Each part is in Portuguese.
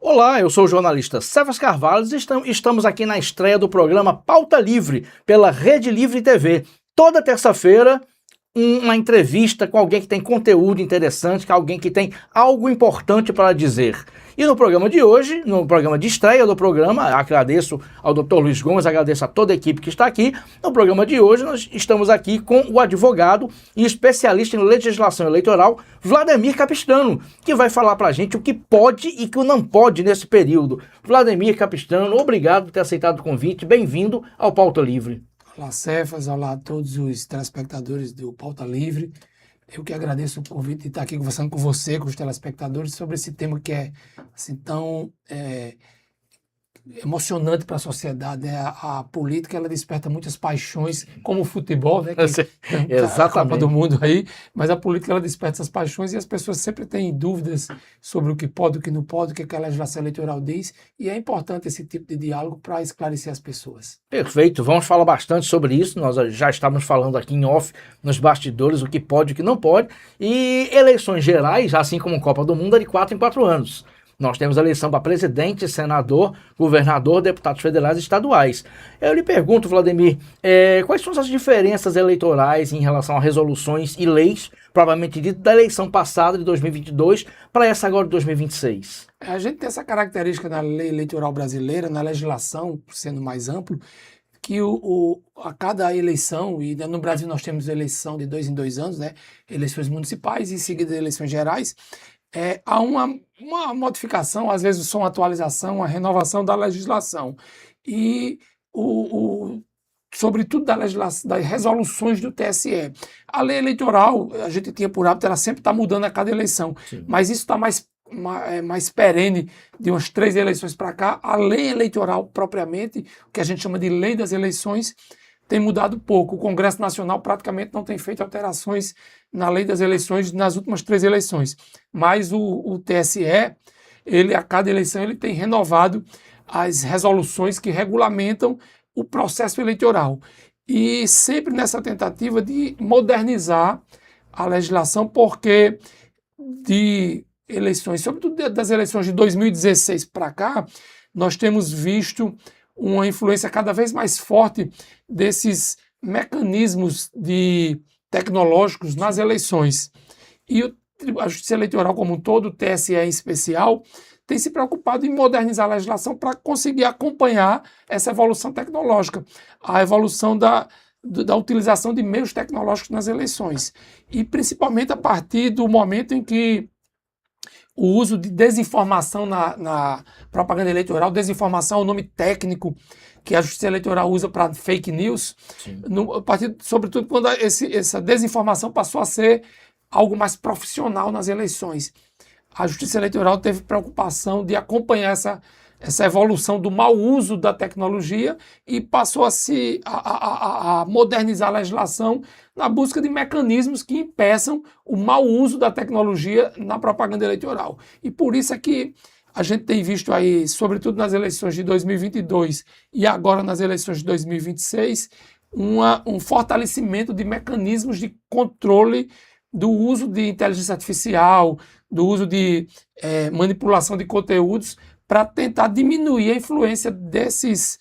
Olá, eu sou o jornalista Cefas Carvalho e estamos aqui na estreia do programa Pauta Livre, pela Rede Livre TV. Toda terça-feira, uma entrevista com alguém que tem conteúdo interessante, com alguém que tem algo importante para dizer. E no programa de hoje, no programa de estreia do programa, agradeço ao Dr. Luiz Gomes, agradeço a toda a equipe que está aqui. No programa de hoje, nós estamos aqui com o advogado e especialista em legislação eleitoral, Vladimir Capistrano, que vai falar para a gente o que pode e o que não pode nesse período. Vladimir Capistrano, obrigado por ter aceitado o convite. Bem-vindo ao Pauta Livre. Olá, Cefas, olá a todos os telespectadores do Pauta Livre. Eu que agradeço o convite de estar aqui conversando com você, com os telespectadores, sobre esse tema que é assim, tão emocionante para a sociedade, né? A política, ela desperta muitas paixões, como o futebol, né? Exatamente. A Copa do Mundo aí, mas a política, ela desperta essas paixões e as pessoas sempre têm dúvidas sobre o que pode, o que não pode, o que a legislação eleitoral diz, e é importante esse tipo de diálogo para esclarecer as pessoas. Perfeito, vamos falar bastante sobre isso. Nós já estávamos falando aqui em off, nos bastidores, o que pode e o que não pode. E eleições gerais, assim como Copa do Mundo, é de 4 em 4 anos. Nós temos eleição para presidente, senador, governador, deputados federais e estaduais. Eu lhe pergunto, Vladimir, quais são as diferenças eleitorais em relação a resoluções e leis, provavelmente dito, da eleição passada de 2022 para essa agora de 2026? A gente tem essa característica na lei eleitoral brasileira, na legislação, sendo mais amplo, que a cada eleição, e no Brasil nós temos eleição de 2 em 2 anos, né? Eleições municipais e em seguida eleições gerais, há uma modificação, às vezes só uma atualização, uma renovação da legislação. E sobretudo das resoluções do TSE. A lei eleitoral, a gente tinha por hábito, ela sempre está mudando a cada eleição. Sim. Mas isso está mais perene de umas 3 eleições para cá. A lei eleitoral propriamente, o que a gente chama de lei das eleições, tem mudado pouco. O Congresso Nacional praticamente não tem feito alterações na lei das eleições nas últimas 3 eleições. Mas o TSE, a cada eleição, ele tem renovado as resoluções que regulamentam o processo eleitoral. E sempre nessa tentativa de modernizar a legislação, porque de eleições, sobretudo das eleições de 2016 para cá, nós temos visto uma influência cada vez mais forte desses mecanismos tecnológicos nas eleições. E a Justiça Eleitoral como um todo, o TSE em especial, tem se preocupado em modernizar a legislação para conseguir acompanhar essa evolução tecnológica, a evolução da utilização de meios tecnológicos nas eleições. E principalmente a partir do momento em que o uso de desinformação na propaganda eleitoral, desinformação é o nome técnico que a Justiça Eleitoral usa para fake news, sobretudo quando essa desinformação passou a ser algo mais profissional nas eleições. A Justiça Eleitoral teve preocupação de acompanhar essa evolução do mau uso da tecnologia e passou a modernizar a legislação na busca de mecanismos que impeçam o mau uso da tecnologia na propaganda eleitoral. E por isso é que a gente tem visto aí, sobretudo nas eleições de 2022 e agora nas eleições de 2026, um fortalecimento de mecanismos de controle do uso de inteligência artificial, do uso de manipulação de conteúdos, para tentar diminuir a influência desses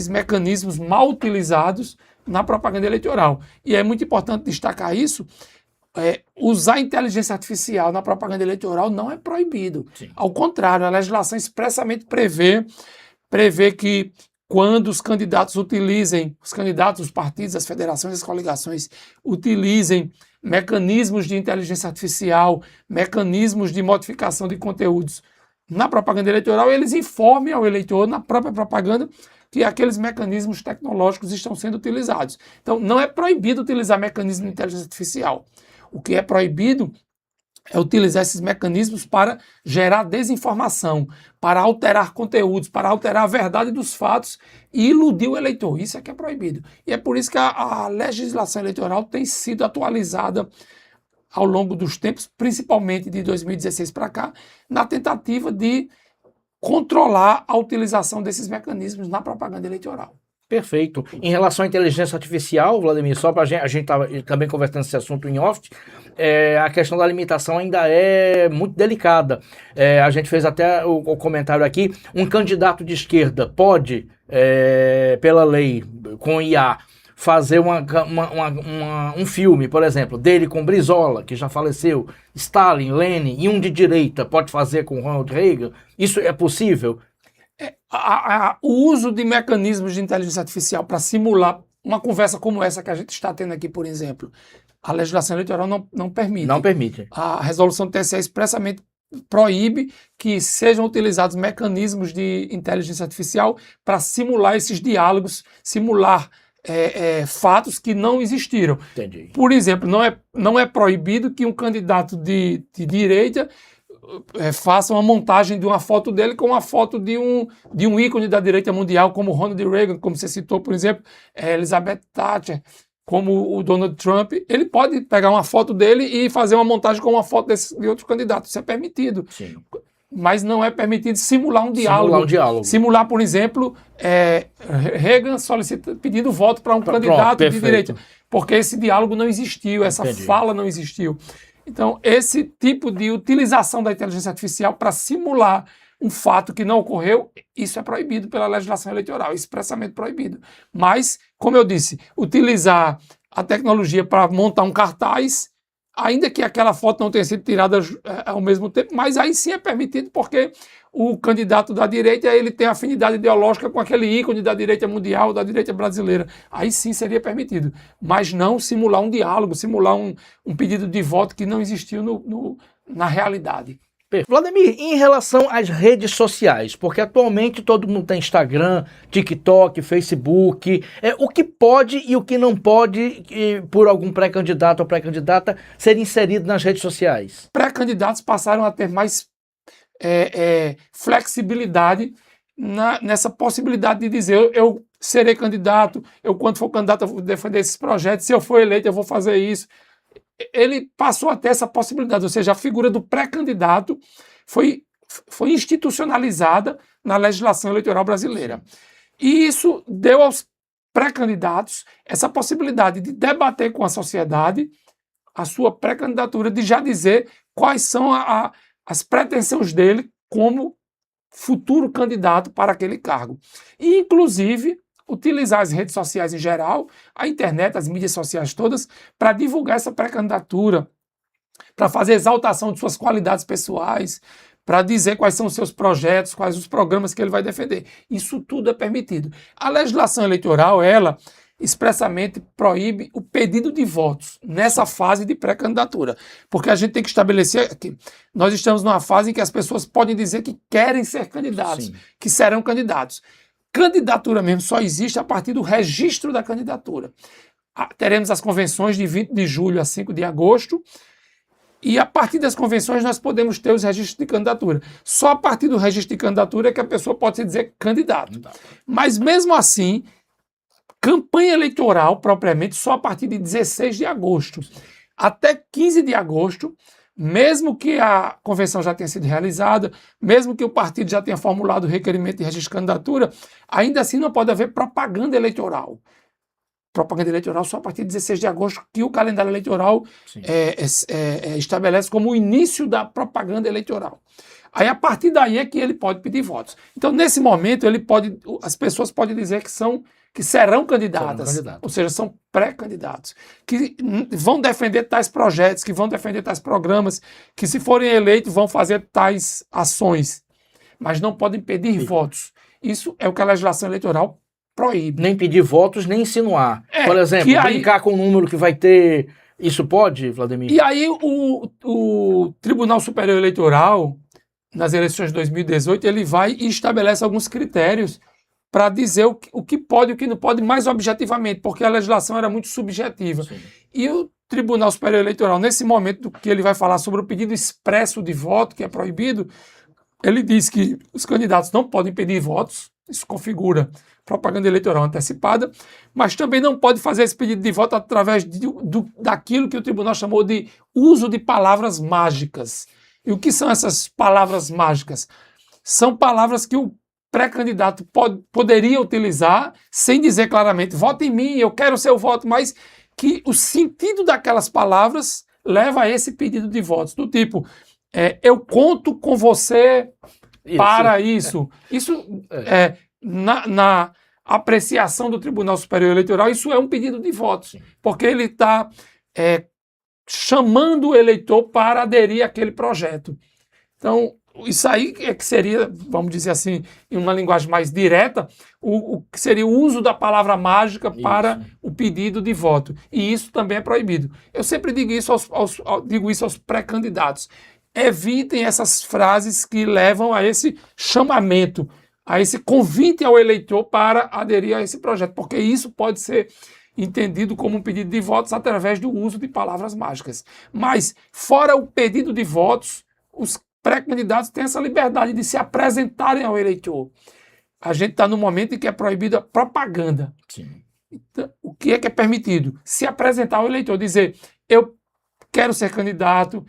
mecanismos mal utilizados na propaganda eleitoral. E é muito importante destacar isso, usar inteligência artificial na propaganda eleitoral não é proibido. Sim. Ao contrário, a legislação expressamente prevê que quando os candidatos, os partidos, as federações, as coligações utilizem mecanismos de inteligência artificial, mecanismos de modificação de conteúdos na propaganda eleitoral, eles informem ao eleitor, na própria propaganda, que aqueles mecanismos tecnológicos estão sendo utilizados. Então, não é proibido utilizar mecanismo de inteligência artificial. O que é proibido é utilizar esses mecanismos para gerar desinformação, para alterar conteúdos, para alterar a verdade dos fatos e iludir o eleitor. Isso é que é proibido. E é por isso que a legislação eleitoral tem sido atualizada ao longo dos tempos, principalmente de 2016 para cá, na tentativa de controlar a utilização desses mecanismos na propaganda eleitoral. Perfeito. Em relação à inteligência artificial, Vladimir, só para a gente estava também conversando esse assunto em off, a questão da limitação ainda é muito delicada. A gente fez até o comentário aqui, um candidato de esquerda pode, pela lei, com IA, fazer um filme, por exemplo, dele com Brizola, que já faleceu, Stalin, Lenin, e um de direita pode fazer com Ronald Reagan. Isso é possível? O uso de mecanismos de inteligência artificial para simular uma conversa como essa que a gente está tendo aqui, por exemplo, a legislação eleitoral não permite. Não permite. A resolução do TSE expressamente proíbe que sejam utilizados mecanismos de inteligência artificial para simular esses diálogos, simular fatos que não existiram. Entendi. Por exemplo, não é proibido que um candidato de direita faça uma montagem de uma foto dele com uma foto de um ícone da direita mundial, como Ronald Reagan, como você citou, por exemplo, Elizabeth Thatcher, como o Donald Trump. Ele pode pegar uma foto dele e fazer uma montagem com uma foto de outro candidato. Isso é permitido. Sim. Mas não é permitido simular um diálogo. Simular um diálogo. Simular, por exemplo, Reagan pedindo voto para um candidato de direita. Porque esse diálogo não existiu, essa fala não existiu. Então, esse tipo de utilização da inteligência artificial para simular um fato que não ocorreu, isso é proibido pela legislação eleitoral, expressamente proibido. Mas, como eu disse, utilizar a tecnologia para montar um cartaz, ainda que aquela foto não tenha sido tirada ao mesmo tempo, mas aí sim é permitido porque o candidato da direita ele tem afinidade ideológica com aquele ícone da direita mundial, da direita brasileira. Aí sim seria permitido, mas não simular um diálogo, simular um pedido de voto que não existiu na realidade. Vladimir, em relação às redes sociais, porque atualmente todo mundo tem Instagram, TikTok, Facebook, o que pode e o que não pode, por algum pré-candidato ou pré-candidata, ser inserido nas redes sociais? Pré-candidatos passaram a ter mais flexibilidade nessa possibilidade de dizer eu serei candidato, eu quando for candidato eu vou defender esses projetos, se eu for eleito eu vou fazer isso. Ele passou a ter essa possibilidade, ou seja, a figura do pré-candidato foi institucionalizada na legislação eleitoral brasileira. E isso deu aos pré-candidatos essa possibilidade de debater com a sociedade a sua pré-candidatura, de já dizer quais são as pretensões dele como futuro candidato para aquele cargo. E, inclusive, utilizar as redes sociais em geral, a internet, as mídias sociais todas, para divulgar essa pré-candidatura, para fazer exaltação de suas qualidades pessoais, para dizer quais são os seus projetos, quais os programas que ele vai defender. Isso tudo é permitido. A legislação eleitoral, ela expressamente proíbe o pedido de votos nessa fase de pré-candidatura, porque a gente tem que estabelecer que nós estamos numa fase em que as pessoas podem dizer que querem ser candidatos, que serão candidatos. Candidatura mesmo só existe a partir do registro da candidatura. Teremos as convenções de 20 de julho a 5 de agosto e a partir das convenções nós podemos ter os registros de candidatura. Só a partir do registro de candidatura é que a pessoa pode se dizer candidato. Mas mesmo assim, campanha eleitoral propriamente só a partir de 16 de agosto. Até 15 de agosto, mesmo que a convenção já tenha sido realizada, mesmo que o partido já tenha formulado o requerimento de registro de candidatura, ainda assim não pode haver propaganda eleitoral. Propaganda eleitoral só a partir de 16 de agosto, que o calendário eleitoral estabelece como o início da propaganda eleitoral. Aí, a partir daí é que ele pode pedir votos. Então, nesse momento, as pessoas podem dizer que serão candidatas, ou seja, são pré-candidatos, que vão defender tais projetos, que vão defender tais programas, que se forem eleitos vão fazer tais ações, mas não podem pedir votos. Isso é o que a legislação eleitoral proíbe. Nem pedir votos, nem insinuar. Por exemplo, brincar com o número que vai ter. Isso pode, Vladimir? E aí o Tribunal Superior Eleitoral, nas eleições de 2018, ele vai e estabelece alguns critérios para dizer o que pode e o que não pode mais objetivamente, porque a legislação era muito subjetiva. Sim. E o Tribunal Superior Eleitoral, nesse momento que ele vai falar sobre o pedido expresso de voto, que é proibido, ele diz que os candidatos não podem pedir votos, isso configura propaganda eleitoral antecipada, mas também não pode fazer esse pedido de voto através daquilo que o tribunal chamou de uso de palavras mágicas. E o que são essas palavras mágicas? São palavras que o pré-candidato poderia utilizar, sem dizer claramente, vote em mim, eu quero o seu voto, mas que o sentido daquelas palavras leva a esse pedido de votos, do tipo, eu conto com você para isso. Isso, na apreciação do Tribunal Superior Eleitoral, isso é um pedido de votos, porque ele está chamando o eleitor para aderir àquele projeto. Então, isso aí é que seria, vamos dizer assim, em uma linguagem mais direta, o que seria o uso da palavra mágica para o pedido de voto. E isso também é proibido. Eu sempre digo isso aos pré-candidatos. Evitem essas frases que levam a esse chamamento, a esse convite ao eleitor para aderir a esse projeto, porque isso pode ser entendido como um pedido de votos através do uso de palavras mágicas. Mas, fora o pedido de votos, os pré-candidatos têm essa liberdade de se apresentarem ao eleitor. A gente está no momento em que é proibida a propaganda. Sim. Então, o que é permitido? Se apresentar ao eleitor, dizer, eu quero ser candidato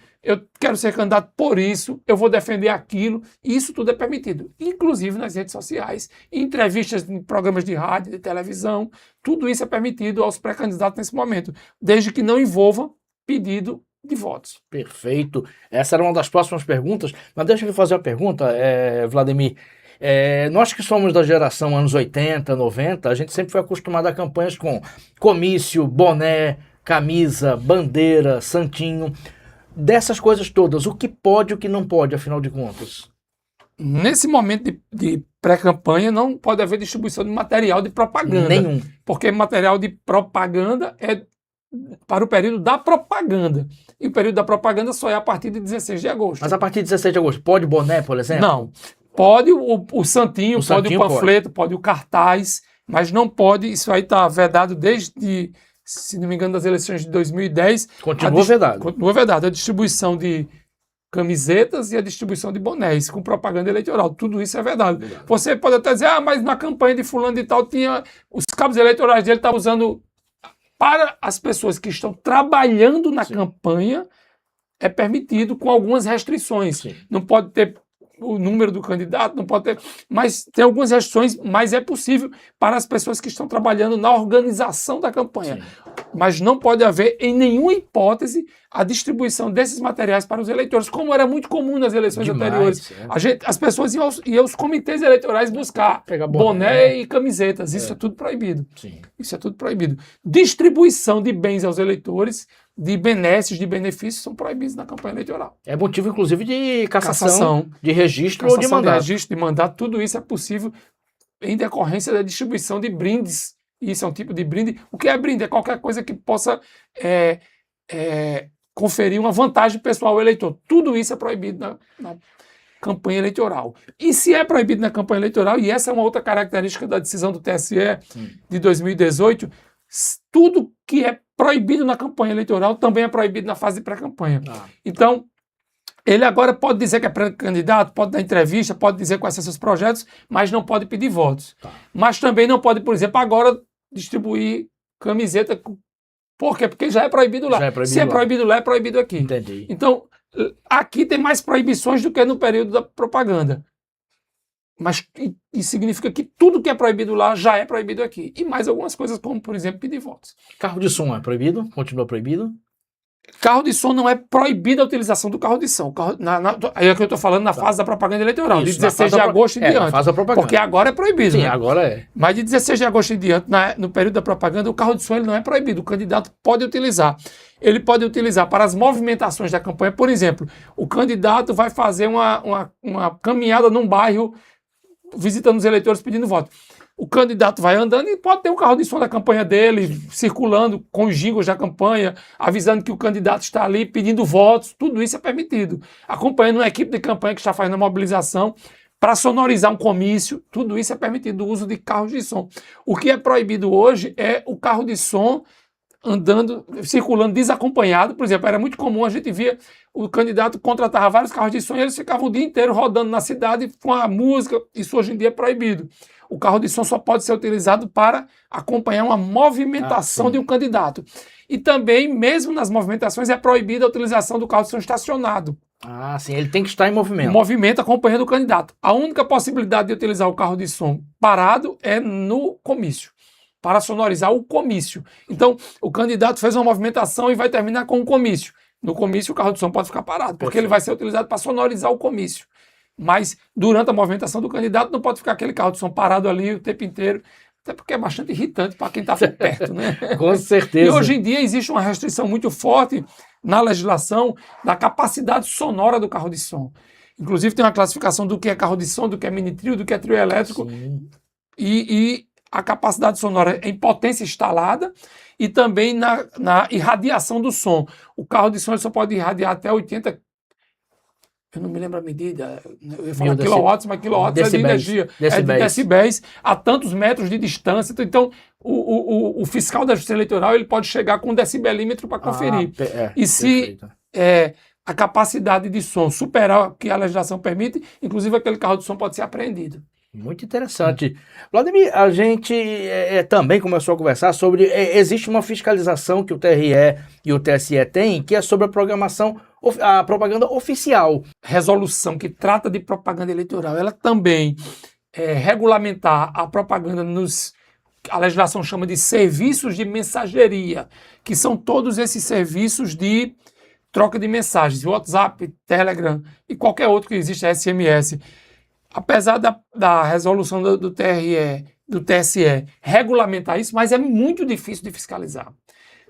por isso, eu vou defender aquilo, e isso tudo é permitido. Inclusive nas redes sociais, em entrevistas em programas de rádio, de televisão, tudo isso é permitido aos pré-candidatos nesse momento, desde que não envolva pedido de votos. Perfeito. Essa era uma das próximas perguntas, mas deixa eu fazer a pergunta, Vladimir. Nós que somos da geração anos 80, 90, a gente sempre foi acostumado a campanhas com comício, boné, camisa, bandeira, santinho. Dessas coisas todas, o que pode e o que não pode, afinal de contas? Nesse momento de pré-campanha, não pode haver distribuição de material de propaganda. Nenhum. Porque material de propaganda é para o período da propaganda. E o período da propaganda só é a partir de 16 de agosto. Mas a partir de 16 de agosto, pode boné, por exemplo? Não. Pode o santinho, pode o panfleto, pode o cartaz, mas não pode, isso aí está vedado desde, se não me engano, das eleições de 2010. Continua vedado. Continua vedado. A distribuição de camisetas e a distribuição de bonés com propaganda eleitoral. Tudo isso é vedado. Você pode até dizer, mas na campanha de fulano de tal tinha... Os cabos eleitorais dele estavam usando... Para as pessoas que estão trabalhando na campanha, é permitido com algumas restrições. Sim. Não pode ter o número do candidato, não pode ter... Mas tem algumas restrições, mas é possível para as pessoas que estão trabalhando na organização da campanha. Sim. Mas não pode haver, em nenhuma hipótese, a distribuição desses materiais para os eleitores, como era muito comum nas eleições anteriores. As pessoas iam aos comitês eleitorais buscar boné e camisetas. Isso é tudo proibido. Sim. Isso é tudo proibido. Distribuição de bens aos eleitores, de benesses, de benefícios, são proibidos na campanha eleitoral. É motivo, inclusive, de cassação de registro ou de mandato. De registro, de mandato, tudo isso é possível em decorrência da distribuição de brindes. Isso é um tipo de brinde. O que é brinde? É qualquer coisa que possa conferir uma vantagem pessoal ao eleitor. Tudo isso é proibido na campanha eleitoral. E se é proibido na campanha eleitoral, e essa é uma outra característica da decisão do TSE de 2018, tudo que é proibido na campanha eleitoral também é proibido na fase de pré-campanha. Então, ele agora pode dizer que é pré-candidato, pode dar entrevista, pode dizer quais são seus projetos, mas não pode pedir votos. Mas também não pode, por exemplo, agora distribuir camiseta. Por quê? Porque já é proibido lá. Se é proibido lá, é proibido aqui. Entendi. Então, aqui tem mais proibições do que no período da propaganda. Mas isso significa que tudo que é proibido lá já é proibido aqui. E mais algumas coisas, como, por exemplo, pedir votos. Carro de som é proibido? Continua proibido? Carro de som não é proibida a utilização do carro de som. Aí é que eu estou falando na fase da propaganda eleitoral, de 16 de agosto em diante. Na fase da propaganda. Porque agora é proibido. Sim, né? Agora é. Mas de 16 de agosto em diante, no período da propaganda, o carro de som ele não é proibido. O candidato pode utilizar. Ele pode utilizar para as movimentações da campanha. Por exemplo, o candidato vai fazer uma caminhada num bairro visitando os eleitores pedindo voto. O candidato vai andando e pode ter um carro de som da campanha dele, circulando com os jingles da campanha, avisando que o candidato está ali pedindo votos. Tudo isso é permitido. Acompanhando uma equipe de campanha que está fazendo a mobilização para sonorizar um comício. Tudo isso é permitido, o uso de carros de som. O que é proibido hoje é o carro de som andando, circulando desacompanhado. Por exemplo, era muito comum, a gente via o candidato contratava vários carros de som e eles ficavam o dia inteiro rodando na cidade com a música. Isso hoje em dia é proibido. O carro de som só pode ser utilizado para acompanhar uma movimentação de um candidato. E também, mesmo nas movimentações, é proibida a utilização do carro de som estacionado. Ah, sim, ele tem que estar em movimento. Movimento acompanhando o candidato. A única possibilidade de utilizar o carro de som parado é no comício, para sonorizar o comício. Então, o candidato fez uma movimentação e vai terminar com o comício. No comício, o carro de som pode ficar parado, porque ele vai ser utilizado para sonorizar o comício. Mas, durante a movimentação do candidato, não pode ficar aquele carro de som parado ali o tempo inteiro, até porque é bastante irritante para quem está por perto, né? Com certeza. E hoje em dia existe uma restrição muito forte na legislação da capacidade sonora do carro de som. Inclusive tem uma classificação do que é carro de som, do que é mini trio, do que é trio elétrico. E a capacidade sonora em potência instalada e também na irradiação do som. O carro de som ele só pode irradiar até 80, eu não me lembro a medida, eu ia falar quilowatts, mas quilowatts é de energia, é de decibéis a tantos metros de distância. Então, o fiscal da Justiça Eleitoral ele pode chegar com um decibelímetro para conferir. E se a capacidade de som superar o que a legislação permite, inclusive aquele carro de som pode ser apreendido. Muito interessante. Vladimir, a gente também começou a conversar sobre... existe uma fiscalização que o TRE e o TSE têm, que é sobre a propaganda oficial. Resolução que trata de propaganda eleitoral, ela também regulamentar a propaganda a legislação chama de serviços de mensageria, que são todos esses serviços de troca de mensagens, WhatsApp, Telegram e qualquer outro que existe, SMS. Apesar da resolução do TRE, do TSE regulamentar isso, mas é muito difícil de fiscalizar,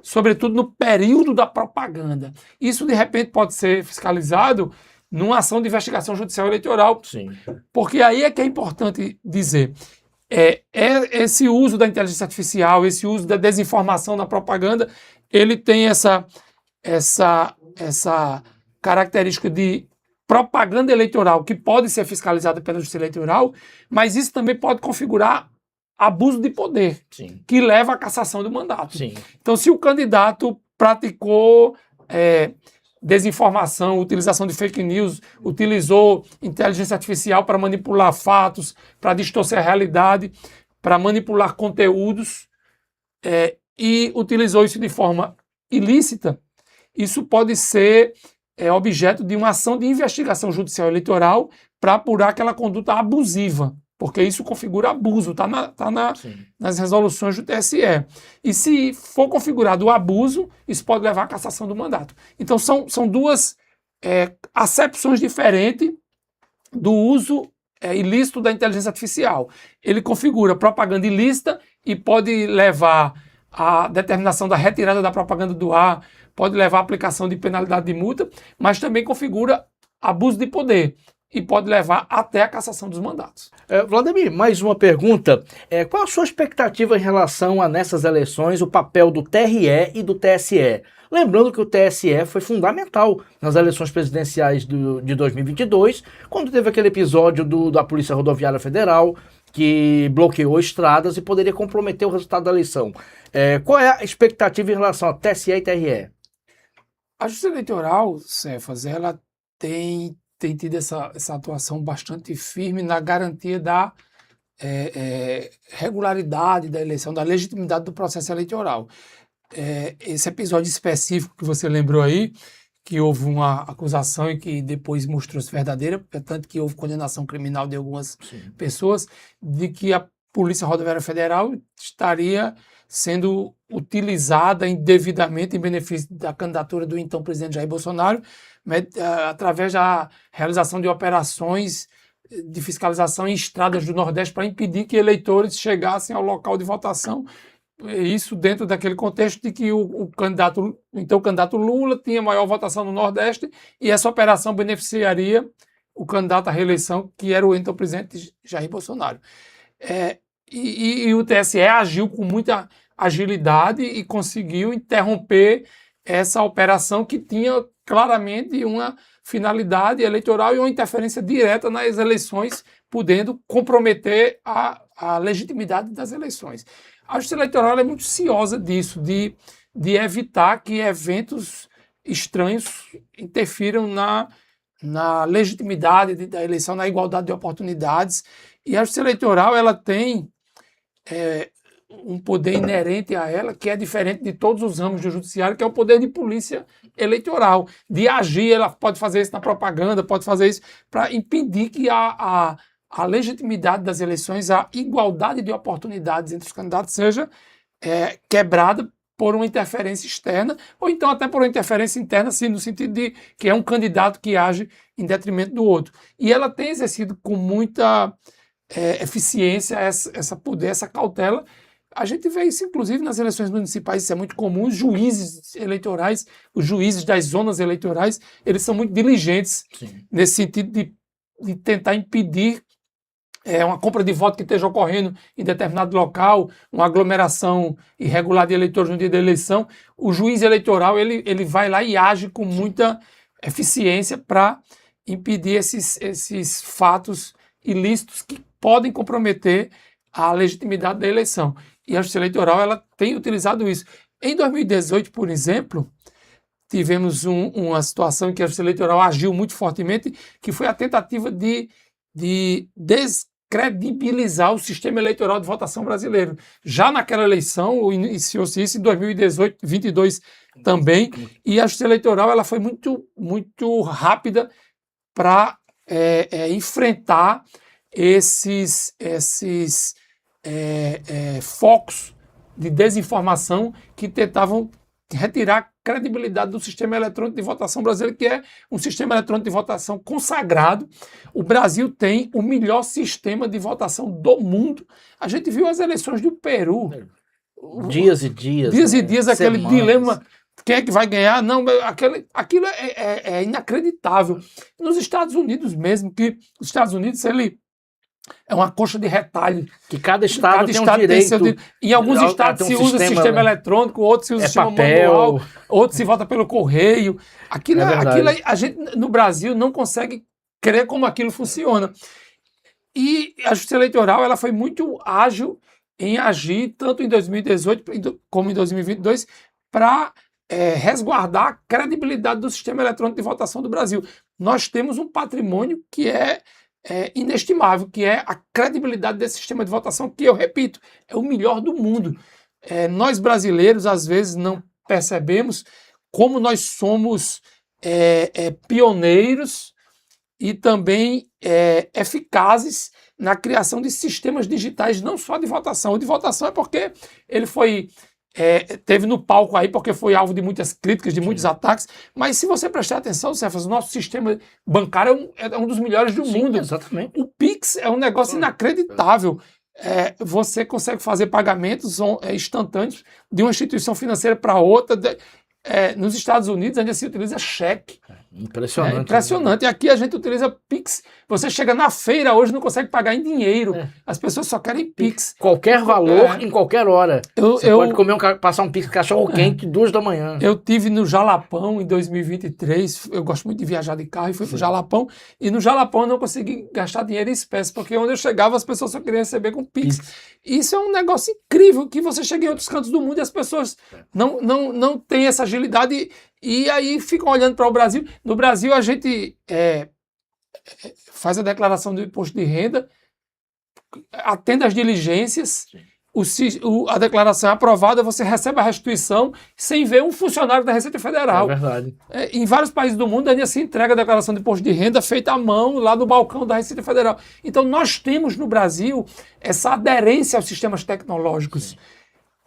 sobretudo no período da propaganda. Isso, de repente, pode ser fiscalizado numa ação de investigação judicial eleitoral. Sim. Porque aí é que é importante dizer, esse uso da inteligência artificial, esse uso da desinformação na propaganda, ele tem essa característica de propaganda eleitoral que pode ser fiscalizada pela Justiça Eleitoral, mas isso também pode configurar abuso de poder, sim, que leva à cassação do mandato. Sim. Então, se o candidato praticou desinformação, utilização de fake news, utilizou inteligência artificial para manipular fatos, para distorcer a realidade, para manipular conteúdos, e utilizou isso de forma ilícita, isso pode ser objeto de uma ação de investigação judicial eleitoral para apurar aquela conduta abusiva, porque isso configura abuso, está nas resoluções do TSE. E se for configurado o abuso, isso pode levar à cassação do mandato. Então são duas acepções diferentes do uso ilícito da inteligência artificial. Ele configura propaganda ilícita e pode levar à determinação da retirada da propaganda do ar, pode levar à aplicação de penalidade de multa, mas também configura abuso de poder e pode levar até a cassação dos mandatos. Vladimir, mais uma pergunta. Qual a sua expectativa em relação a, nessas eleições, o papel do TRE e do TSE? Lembrando que o TSE foi fundamental nas eleições presidenciais de 2022, quando teve aquele episódio da Polícia Rodoviária Federal, que bloqueou estradas e poderia comprometer o resultado da eleição. Qual é a expectativa em relação a TSE e TRE? A Justiça Eleitoral, Cefas, ela tem tido essa atuação bastante firme na garantia da regularidade da eleição, da legitimidade do processo eleitoral. Esse episódio específico que você lembrou aí, que houve uma acusação e que depois mostrou-se verdadeira, tanto que houve condenação criminal de algumas pessoas, de que a Polícia Rodoviária Federal estaria sendo utilizada indevidamente em benefício da candidatura do então presidente Jair Bolsonaro, através da realização de operações de fiscalização em estradas do Nordeste para impedir que eleitores chegassem ao local de votação. Isso dentro daquele contexto de que o candidato Lula tinha maior votação no Nordeste e essa operação beneficiaria o candidato à reeleição, que era o então presidente Jair Bolsonaro. E o TSE agiu com muita agilidade e conseguiu interromper essa operação que tinha claramente uma finalidade eleitoral e uma interferência direta nas eleições, podendo comprometer a legitimidade das eleições. A Justiça Eleitoral é muito ciosa disso, de evitar que eventos estranhos interfiram na legitimidade da eleição, na igualdade de oportunidades. E a Justiça Eleitoral ela tem um poder inerente a ela, que é diferente de todos os ramos do judiciário, que é o poder de polícia eleitoral, de agir. Ela pode fazer isso na propaganda, pode fazer isso para impedir que a legitimidade das eleições, a igualdade de oportunidades entre os candidatos seja quebrada por uma interferência externa, ou então até por uma interferência interna, assim, no sentido de que é um candidato que age em detrimento do outro. E ela tem exercido com muita eficiência essa poder, essa cautela. A gente vê isso, inclusive, nas eleições municipais, isso é muito comum. Os juízes eleitorais, os juízes das zonas eleitorais, eles são muito diligentes. Sim. Nesse sentido de tentar impedir uma compra de voto que esteja ocorrendo em determinado local, uma aglomeração irregular de eleitores no dia da eleição. O juiz eleitoral ele vai lá e age com muita eficiência para impedir esses fatos ilícitos que podem comprometer a legitimidade da eleição. E a Justiça Eleitoral ela tem utilizado isso. Em 2018, por exemplo, tivemos uma situação em que a Justiça Eleitoral agiu muito fortemente, que foi a tentativa de descredibilizar o sistema eleitoral de votação brasileiro. Já naquela eleição, iniciou-se isso em 2018, 2022 também, e a Justiça Eleitoral ela foi muito, muito rápida para enfrentar esses focos de desinformação que tentavam retirar a credibilidade do sistema eletrônico de votação brasileiro, que é um sistema eletrônico de votação consagrado. O Brasil tem o melhor sistema de votação do mundo. A gente viu as eleições do Peru. Dias e dias. Dias e dias, aquele dilema. Quem é que vai ganhar? Não, aquilo é inacreditável. Nos Estados Unidos mesmo, que os Estados Unidos, ele é uma coxa de retalho. Que cada estado tem um direito. Em alguns estados se usa sistema eletrônico, outros se usa sistema manual, outros se vota pelo correio. Aquilo a gente, no Brasil, não consegue crer como aquilo funciona. E a Justiça Eleitoral ela foi muito ágil em agir, tanto em 2018 como em 2022, para resguardar a credibilidade do sistema eletrônico de votação do Brasil. Nós temos um patrimônio que é inestimável, que é a credibilidade desse sistema de votação, que, eu repito, é o melhor do mundo. Nós brasileiros, às vezes, não percebemos como nós somos pioneiros e também eficazes na criação de sistemas digitais, não só de votação. O de votação é porque ele teve no palco aí porque foi alvo de muitas críticas, de muitos ataques, mas se você prestar atenção, Cefas, o nosso sistema bancário é um dos melhores do mundo. Exatamente. O Pix é um negócio inacreditável. Você consegue fazer pagamentos instantâneos de uma instituição financeira para outra. Nos Estados Unidos ainda se utiliza cheque. Impressionante. Impressionante. E aqui a gente utiliza Pix. Você chega na feira hoje e não consegue pagar em dinheiro. As pessoas só querem Pix. Qualquer valor, em qualquer hora. Você pode passar um Pix cachorro quente 2 da manhã. Eu tive no Jalapão em 2023. Eu gosto muito de viajar de carro e fui pro Jalapão. E no Jalapão eu não consegui gastar dinheiro em espécie, porque onde eu chegava as pessoas só queriam receber com Pix. Isso é um negócio incrível, que você chega em outros cantos do mundo e as pessoas não têm essa agilidade e aí ficam olhando para o Brasil. No Brasil, a gente faz a declaração do imposto de renda, atende às diligências, a declaração é aprovada, você recebe a restituição sem ver um funcionário da Receita Federal. É verdade. Em vários países do mundo ainda se entrega a declaração de imposto de renda feita à mão lá no balcão da Receita Federal. Então nós temos no Brasil essa aderência aos sistemas tecnológicos. Sim.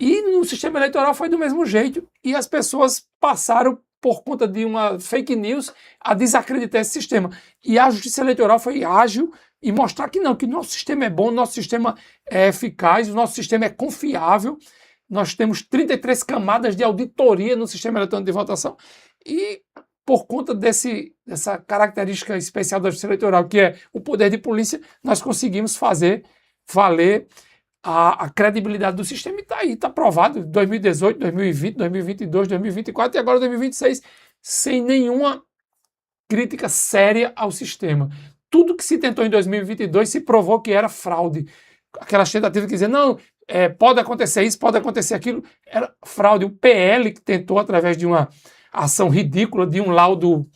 E no sistema eleitoral foi do mesmo jeito. E as pessoas passaram, por conta de uma fake news, a desacreditar esse sistema. E a Justiça Eleitoral foi ágil e mostrar que não, que nosso sistema é bom, nosso sistema é eficaz, o nosso sistema é confiável. Nós temos 33 camadas de auditoria no sistema eletrônico de votação. E por conta dessa característica especial da Justiça Eleitoral, que é o poder de polícia, nós conseguimos fazer valer a credibilidade do sistema. E está aí, está provado, 2018, 2020, 2022, 2024 e agora 2026, sem nenhuma crítica séria ao sistema. Tudo que se tentou em 2022 se provou que era fraude. Aquelas tentativas que diziam, não, pode acontecer isso, pode acontecer aquilo, era fraude. O PL que tentou, através de uma ação ridícula, de um laudo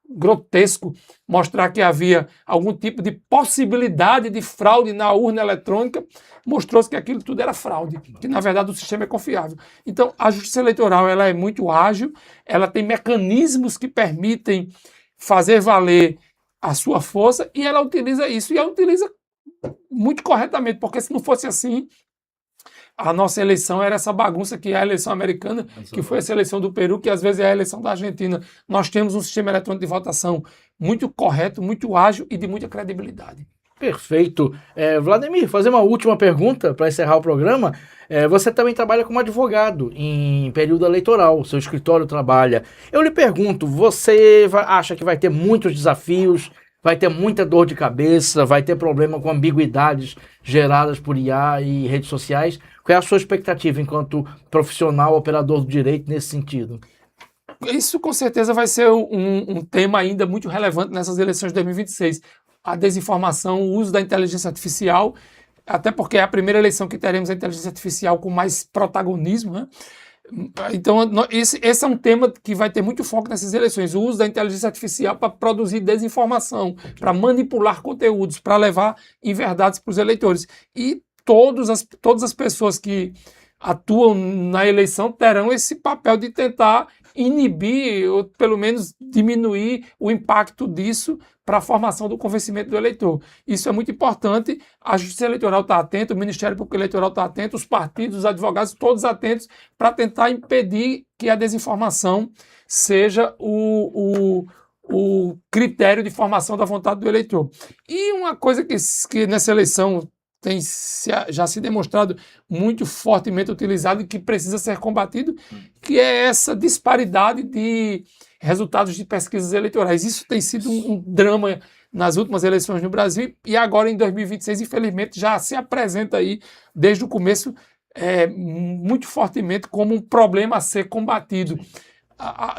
grotesco mostrar que havia algum tipo de possibilidade de fraude na urna eletrônica, mostrou-se que aquilo tudo era fraude, que na verdade o sistema é confiável. Então a Justiça Eleitoral ela é muito ágil, ela tem mecanismos que permitem fazer valer a sua força e ela utiliza isso, e ela utiliza muito corretamente, porque se não fosse assim, a nossa eleição era essa bagunça que é a eleição americana, que foi essa eleição do Peru, que às vezes é a eleição da Argentina. Nós temos um sistema eletrônico de votação muito correto, muito ágil e de muita credibilidade. Perfeito. Vladimir, fazer uma última pergunta para encerrar o programa. Você também trabalha como advogado em período eleitoral, seu escritório trabalha. Eu lhe pergunto, você acha que vai ter muitos desafios, vai ter muita dor de cabeça, vai ter problema com ambiguidades geradas por IA e redes sociais? Qual é a sua expectativa enquanto profissional, operador do direito nesse sentido? Isso com certeza vai ser um tema ainda muito relevante nessas eleições de 2026. A desinformação, o uso da inteligência artificial, até porque é a primeira eleição que teremos a inteligência artificial com mais protagonismo, né? Então, esse é um tema que vai ter muito foco nessas eleições, o uso da inteligência artificial para produzir desinformação, para manipular conteúdos, para levar inverdades para os eleitores. E todas as pessoas que atuam na eleição terão esse papel de tentar inibir, ou pelo menos diminuir o impacto disso para a formação do convencimento do eleitor. Isso é muito importante, a Justiça Eleitoral está atenta, o Ministério Público Eleitoral está atento, os partidos, os advogados, todos atentos para tentar impedir que a desinformação seja o critério de formação da vontade do eleitor. E uma coisa que nessa eleição tem já se demonstrado muito fortemente utilizado e que precisa ser combatido, que é essa disparidade de resultados de pesquisas eleitorais. Isso tem sido um drama nas últimas eleições no Brasil e agora em 2026, infelizmente, já se apresenta aí desde o começo muito fortemente como um problema a ser combatido.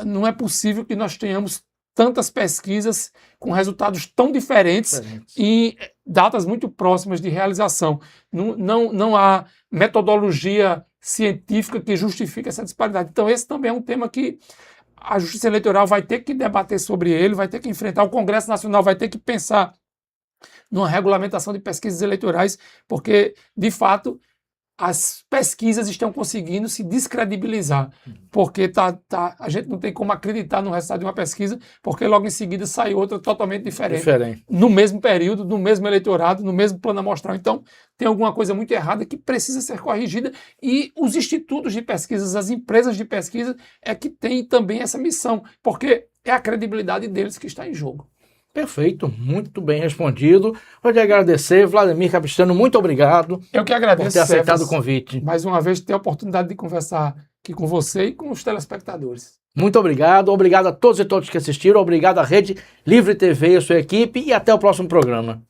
Não é possível que nós tenhamos tantas pesquisas com resultados tão diferentes e datas muito próximas de realização. Não há metodologia científica que justifique essa disparidade. Então esse também é um tema que a Justiça Eleitoral vai ter que debater sobre ele, vai ter que enfrentar, o Congresso Nacional vai ter que pensar numa regulamentação de pesquisas eleitorais, porque, de fato, as pesquisas estão conseguindo se descredibilizar, porque a gente não tem como acreditar no resultado de uma pesquisa, porque logo em seguida sai outra totalmente diferente. No mesmo período, no mesmo eleitorado, no mesmo plano amostral. Então, tem alguma coisa muito errada que precisa ser corrigida e os institutos de pesquisas, as empresas de pesquisa, é que têm também essa missão, porque é a credibilidade deles que está em jogo. Perfeito, muito bem respondido. Vou te agradecer, Vladimir Capistrano, muito obrigado. Eu que agradeço por ter aceitado o convite. Mais uma vez, ter a oportunidade de conversar aqui com você e com os telespectadores. Muito obrigado a todos e todas que assistiram, obrigado à Rede Livre TV e a sua equipe e até o próximo programa.